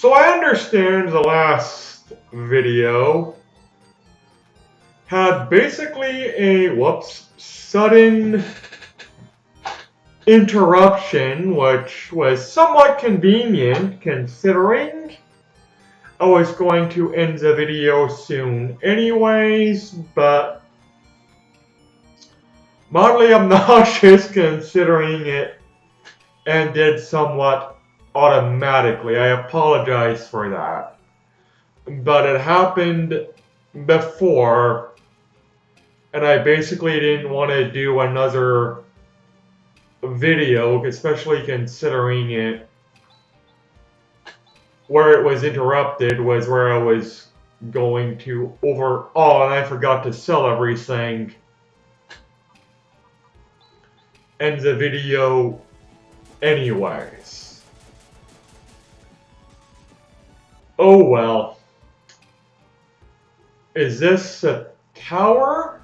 So I understand the last video had basically a sudden interruption, which was somewhat convenient considering I was going to end the video soon anyways, but mildly obnoxious considering it ended somewhat automatically. I apologize for that. But it happened before, and I basically didn't want to do another video, especially considering it where it was interrupted was where I was going to overall, and I forgot to sell everything, end the video anyways. Oh well. Is this a tower?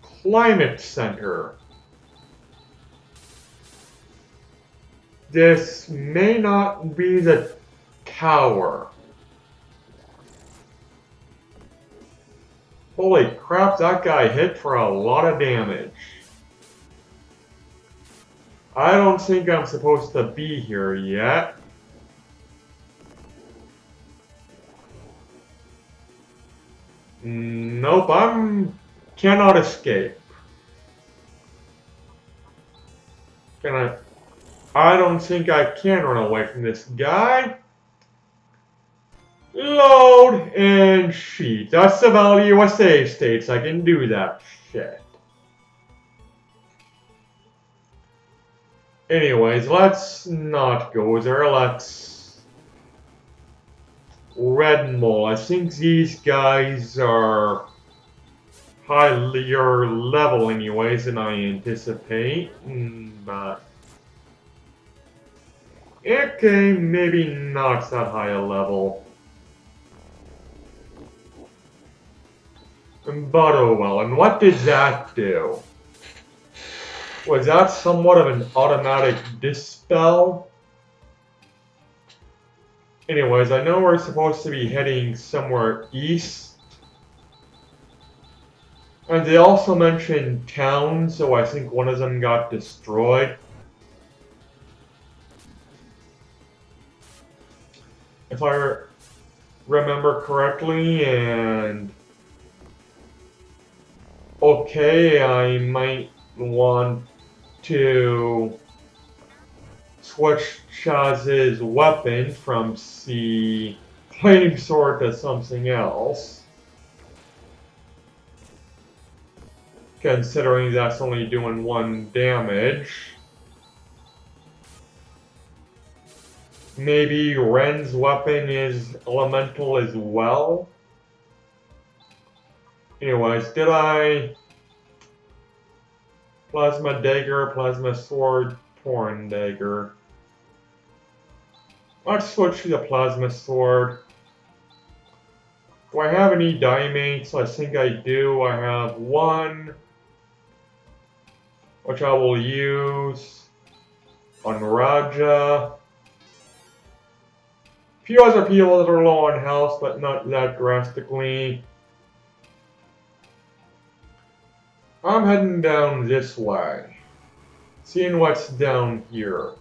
Climate Center. This may not be the tower. Holy crap, that guy hit for a lot of damage. I don't think I'm supposed to be here yet. Nope, cannot escape. I don't think I can run away from this guy. Load and sheet. That's the value of save states. I can do that shit. Anyways, let's not go there. Let's Red Mole. I think these guys are higher level anyways than I anticipate, but okay, maybe not that high a level. But oh well, and what did that do? Was that somewhat of an automatic dispel? Anyways, I know we're supposed to be heading somewhere east. And they also mentioned towns, so I think one of them got destroyed. If I remember correctly, and okay, I might want to switch Chaz's weapon from the flaming sword to something else. Considering that's only doing 1 damage. Maybe Ren's weapon is elemental as well. Anyways, did I... Plasma dagger, plasma sword, porn dagger. Let's switch to the plasma sword. Do I have any diamates? I think I do. I have 1, which I will use on Raja. A few other people that are low on health, but not that drastically. I'm heading down this way, seeing what's down here.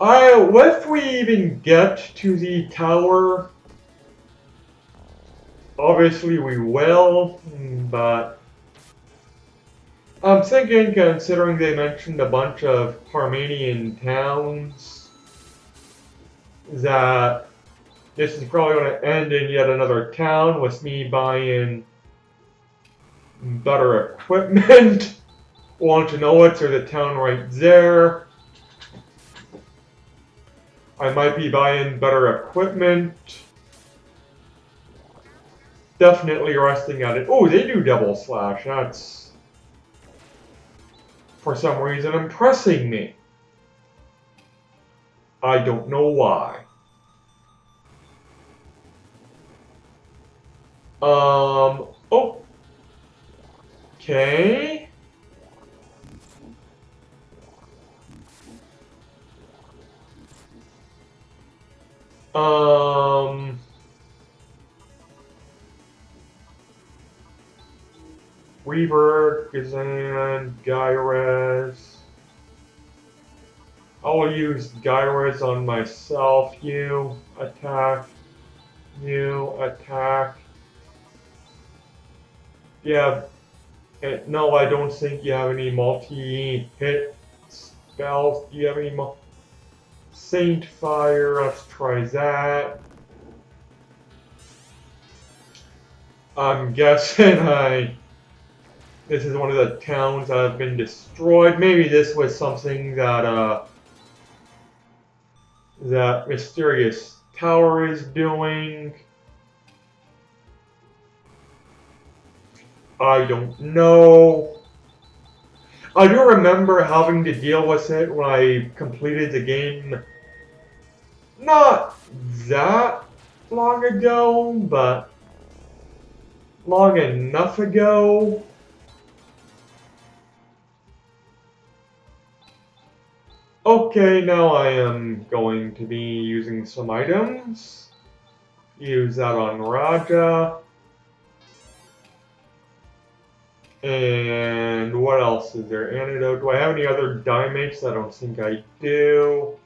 If we even get to the tower, obviously we will, but I'm thinking, considering they mentioned a bunch of Parmenian towns, that this is probably going to end in yet another town with me buying better equipment. Want to know it? There's a town right there. I might be buying better equipment. Definitely resting at it. Oh, they do double slash. That's, for some reason, impressing me. I don't know why. Oh. Okay. Reaver, Gazan, Gyrez. I'll use Gyrez on myself. You attack. You attack. Yeah. No, I don't think you have any multi-hit spells. Do you have any Saint Fire? Let's try that. I'm guessing this is one of the towns that have been destroyed. Maybe this was something that that mysterious tower is doing. I don't know. I do remember having to deal with it when I completed the game not that long ago, but long enough ago. Okay, now I am going to be using some items. Use that on Raja. And what else is there? Antidote. Do I have any other Dimates? I don't think I do.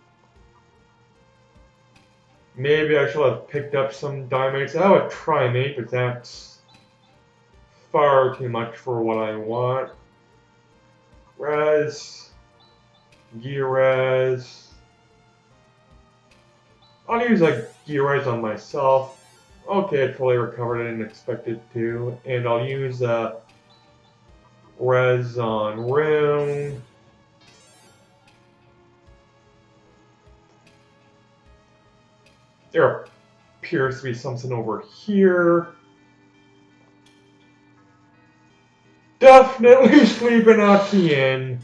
Maybe I should have picked up some Dimates. I have a Trimate, but that's far too much for what I want. Res. Gearez. I'll use a Gearez on myself. Okay, it fully recovered. I didn't expect it to. And I'll use Res on Rune. There appears to be something over here. Definitely sleeping at the inn.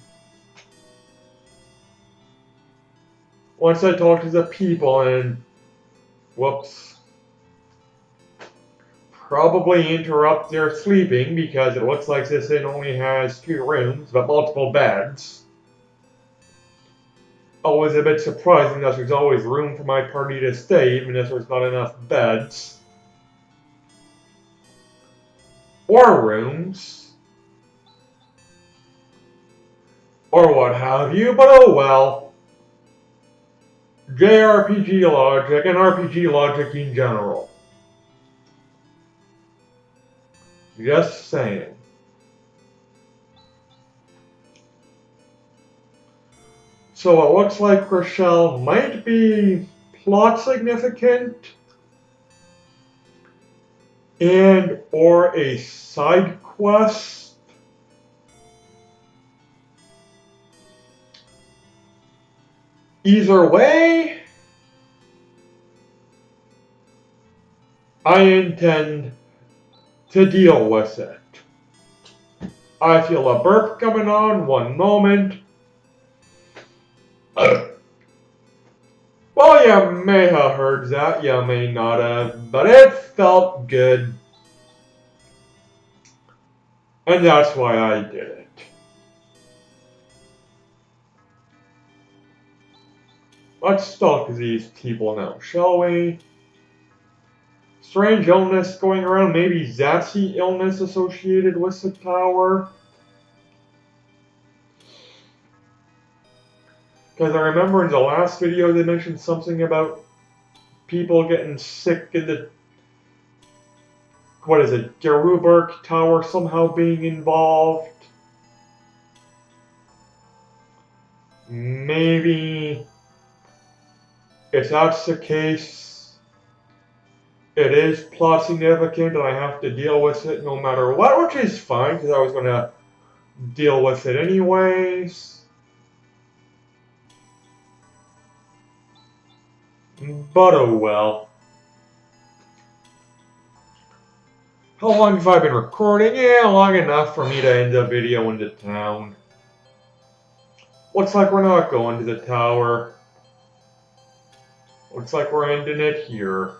Once I talk to the people and... Whoops. Probably interrupt their sleeping because it looks like this inn only has 2 rooms, but multiple beds. Always a bit surprising that there's always room for my party to stay, even if there's not enough beds. Or rooms. Or what have you, but oh well. JRPG logic and RPG logic in general. Just saying. So it looks like Rochelle might be plot significant and or a side quest. Either way, I intend to deal with it. I feel a burp coming on one moment. Well, you may have heard that, you may not have, but it felt good. And that's why I did it. Let's stalk these people now, shall we? Strange illness going around, maybe Zatsy illness associated with the tower. Because I remember in the last video they mentioned something about people getting sick in the, what is it, Geruberk Tower somehow being involved. Maybe, if that's the case, it is plot significant and I have to deal with it no matter what, which is fine because I was going to deal with it anyways. But oh well. How long have I been recording? Yeah, long enough for me to end the video into town. Looks like we're not going to the tower. Looks like we're ending it here.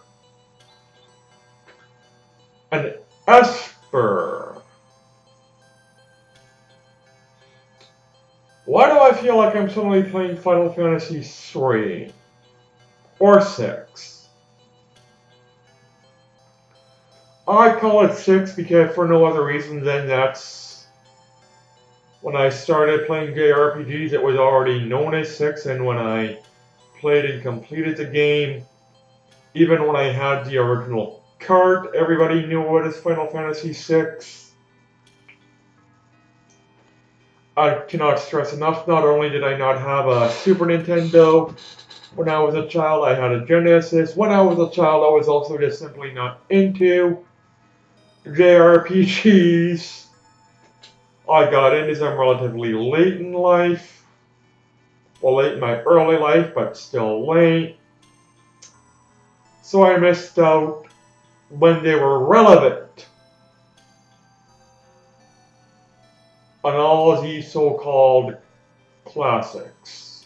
An Esper. Why do I feel like I'm suddenly playing Final Fantasy 3? Or 6? I call it 6 because for no other reason than that's when I started playing JRPGs, it was already known as 6, and when I played and completed the game, even when I had the original cart, everybody knew it as Final Fantasy VI. I cannot stress enough, not only did I not have a Super Nintendo when I was a child, I had a Genesis. When I was a child, I was also just simply not into JRPGs. I got into them relatively late in life. Well, late in my early life, but still late. So I missed out when they were relevant on all these so-called classics.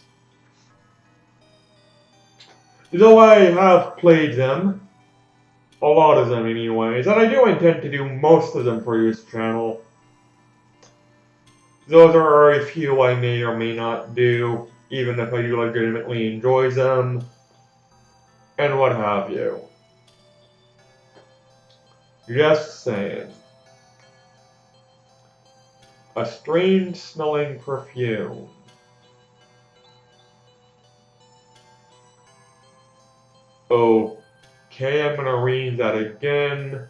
Though I have played them, a lot of them anyways, and I do intend to do most of them for this channel. Those are a few I may or may not do, even if I do legitimately enjoy them, and what have you. Just saying. A strange smelling perfume. Okay, I'm gonna read that again.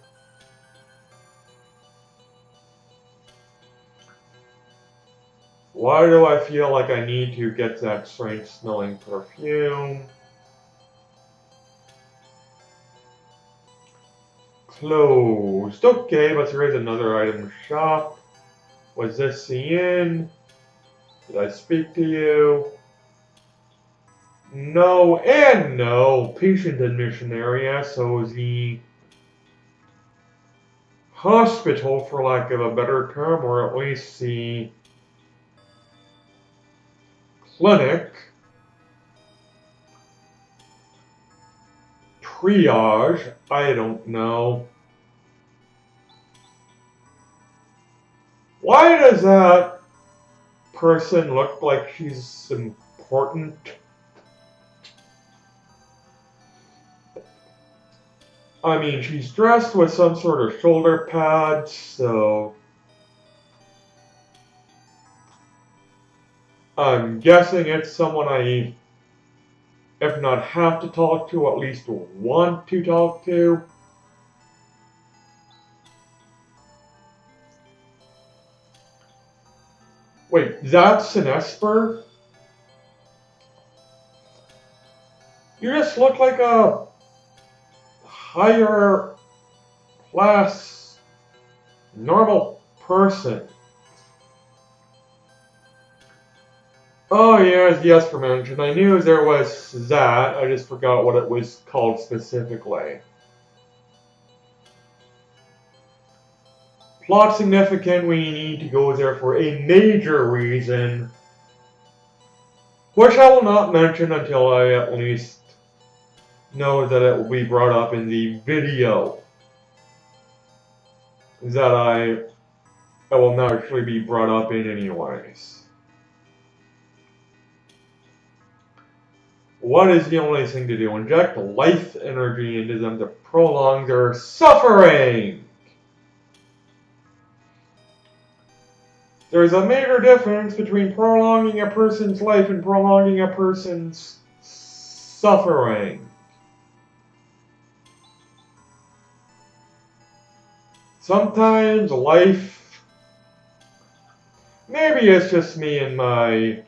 Why do I feel like I need to get that strange smelling perfume? Closed. Okay, but there is another item shop. Was this the inn? Did I speak to you? No and no. Patient admission area, so the hospital, for lack of a better term, or at least the clinic, triage, I don't know. Why does that person look like she's important? I mean, she's dressed with some sort of shoulder pads, so I'm guessing it's someone I, if not have to talk to, at least want to talk to. Wait, that's an Esper? You just look like a higher class normal person. Oh yes, the Esper mentioned. I knew there was that, I just forgot what it was called specifically. Plot significant, we need to go there for a major reason, which I will not mention until I at least know that it will be brought up in the video that I will naturally be brought up in anyways. What is the only thing to do? Inject life energy into them to prolong their suffering! There's a major difference between prolonging a person's life and prolonging a person's suffering. Sometimes life, maybe it's just me and my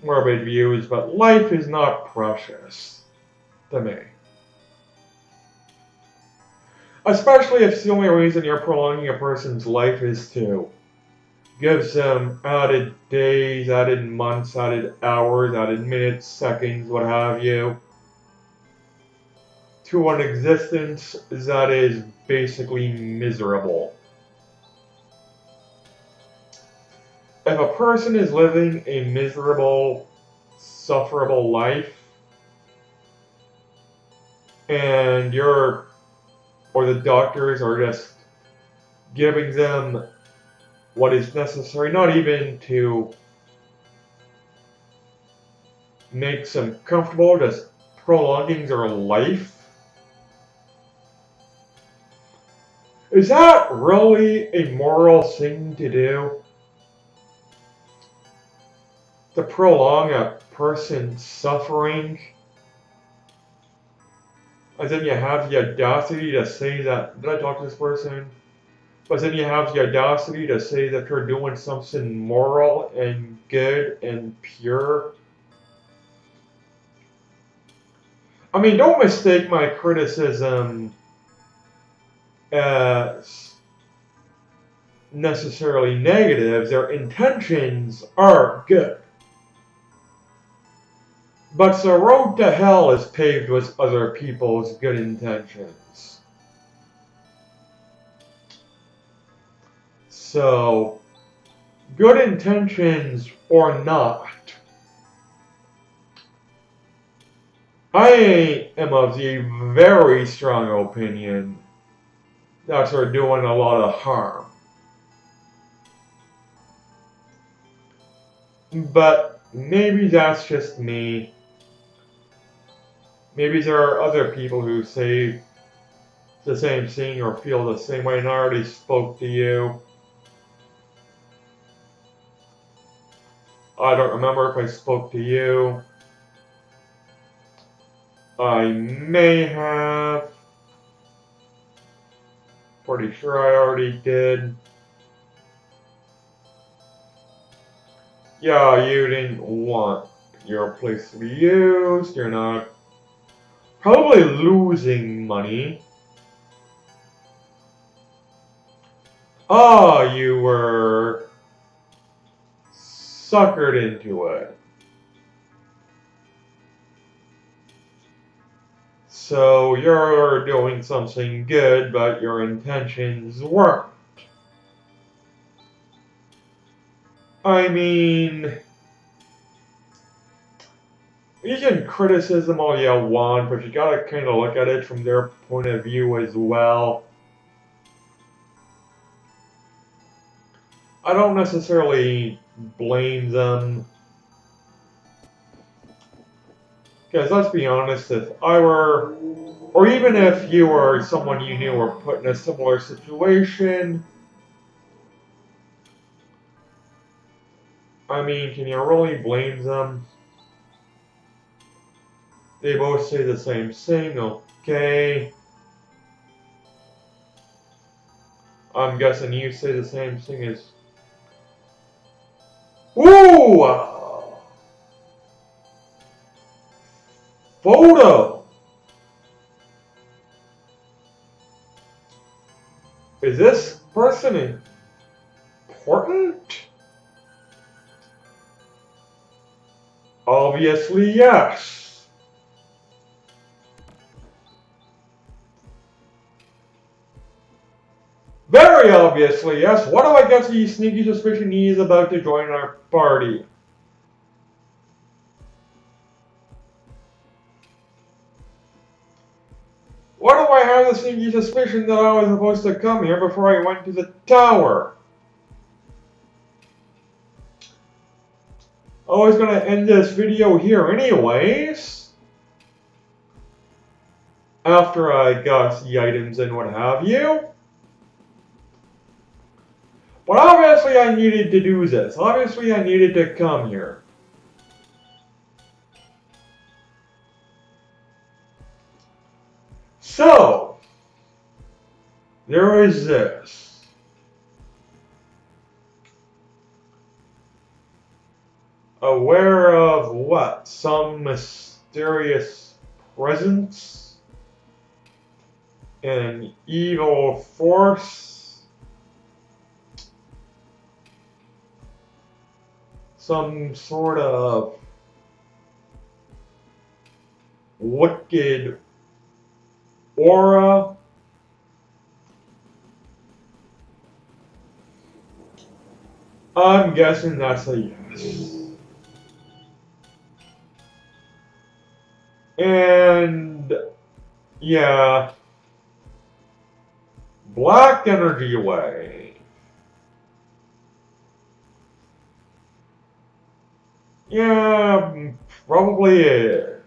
morbid views, but life is not precious to me. Especially if the only reason you're prolonging a person's life is to give them added days, added months, added hours, added minutes, seconds, what have you, to an existence that is basically miserable. If a person is living a miserable, sufferable life, and you're, or the doctors are just giving them what is necessary, not even to make them comfortable, just prolonging their life, Is that really a moral thing to do? To prolong a person's suffering? And then you have the audacity to say that, did I talk to this person? But then you have the audacity to say that you're doing something moral and good and pure. I mean, don't mistake my criticism as necessarily negative. Their intentions are good. But the road to hell is paved with other people's good intentions. So, good intentions or not, I am of the very strong opinion that they're doing a lot of harm. But maybe that's just me. Maybe there are other people who say the same thing or feel the same way, and I already spoke to you. I don't remember if I spoke to you. I may have. Pretty sure I already did. Yeah, you didn't want your place to be used. You're not probably losing money. Oh, you were suckered into it. So you're doing something good, but your intentions weren't. I mean, you can criticism all you want, but you gotta kind of look at it from their point of view as well. I don't necessarily blame them. Because let's be honest, if I were, or even if you or someone you knew were put in a similar situation, I mean, can you really blame them? They both say the same thing, okay. I'm guessing you say the same thing as... Ooh! Photo! Is this person important? Obviously, yes. Very obviously, yes. What do I get the sneaky suspicion he is about to join our party? Why do I have the sneaky suspicion that I was supposed to come here before I went to the tower? I was gonna end this video here anyways. After I got the items and what have you. But obviously I needed to do this. Obviously I needed to come here. So, there is this. Aware of what? Some mysterious presence? An evil force? Some sort of wicked aura? I'm guessing that's a yes. And yeah, black energy away. Yeah, probably is.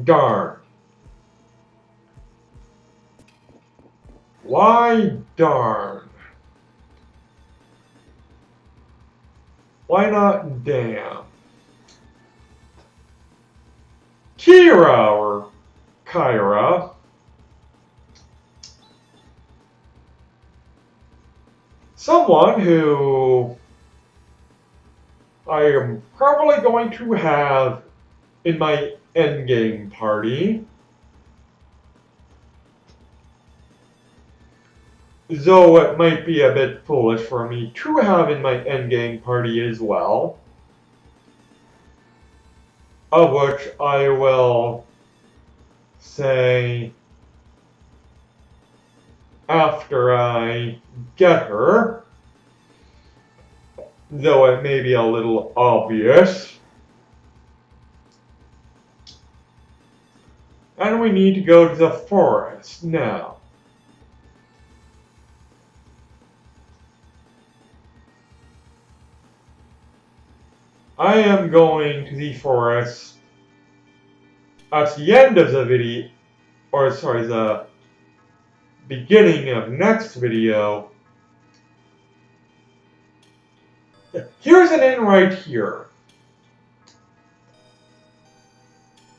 Darn. Why darn? Why not damn? Kira or Kyra. Someone who I am probably going to have in my endgame party. Though it might be a bit foolish for me to have in my endgame party as well. Of which I will say after I get her. Though it may be a little obvious. And we need to go to the forest now. I am going to the forest at the end of the video, or sorry, the beginning of next video. Here's an inn right here,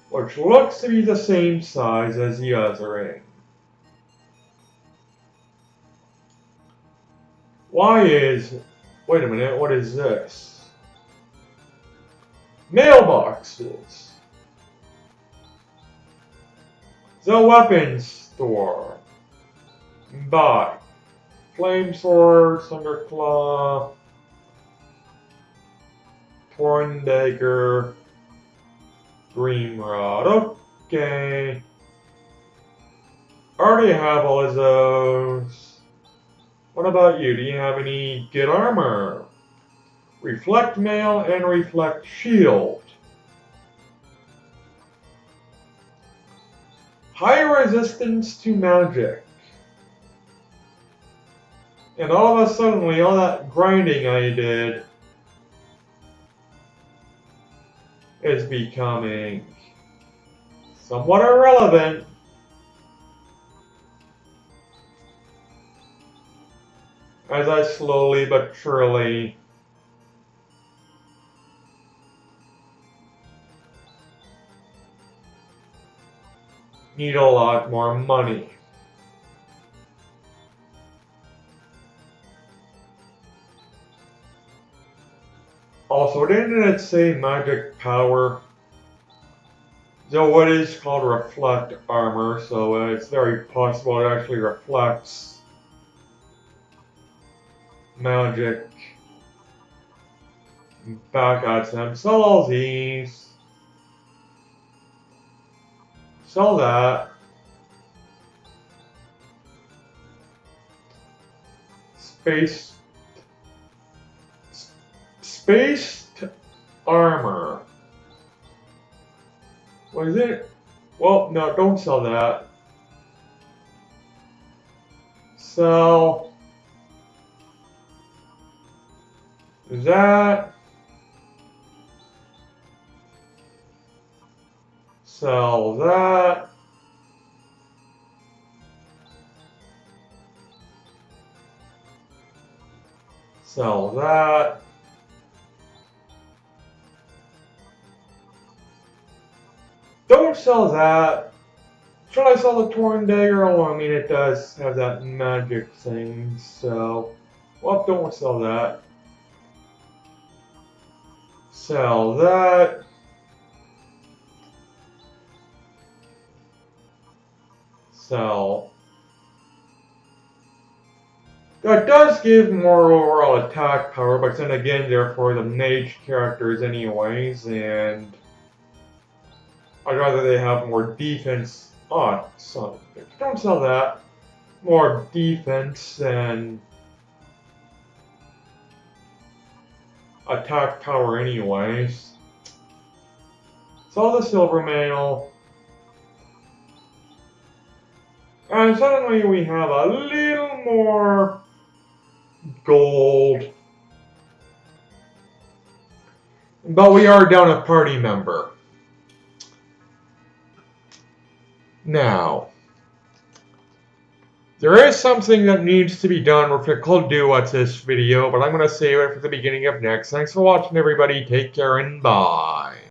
which looks to be the same size as the other inn. Wait a minute, what is this? Mailboxes. The weapons store. Buy. Flame sword, thunderclaw, torn dagger, green rod. Okay. Already have all of those. What about you? Do you have any good armor? Reflect mail and reflect shield. High resistance to magic. And all of a sudden, all that grinding I did is becoming somewhat irrelevant. As I slowly but surely need a lot more money. Also, didn't it say magic power? So what is called reflect armor, so it's very possible it actually reflects magic back at them. Sell all these. Sell that. Spaced armor. What is it? Well, no, don't sell that. Sell that. Sell that. Sell that. Don't sell that. Should I sell the torn dagger? Oh, I mean, it does have that magic thing, so... Well, don't sell that. Sell that. Sell. That does give more overall attack power, but then again, they're for the mage characters anyways, and I'd rather they have more defense. Oh, son, don't sell that. More defense and attack power anyways. Sell the silver mail. And suddenly we have a little more gold. But we are down a party member. Now, There is something that needs to be done with the Cold Do What's This video, but I'm going to save it for the beginning of next. Thanks for watching, everybody. Take care and bye.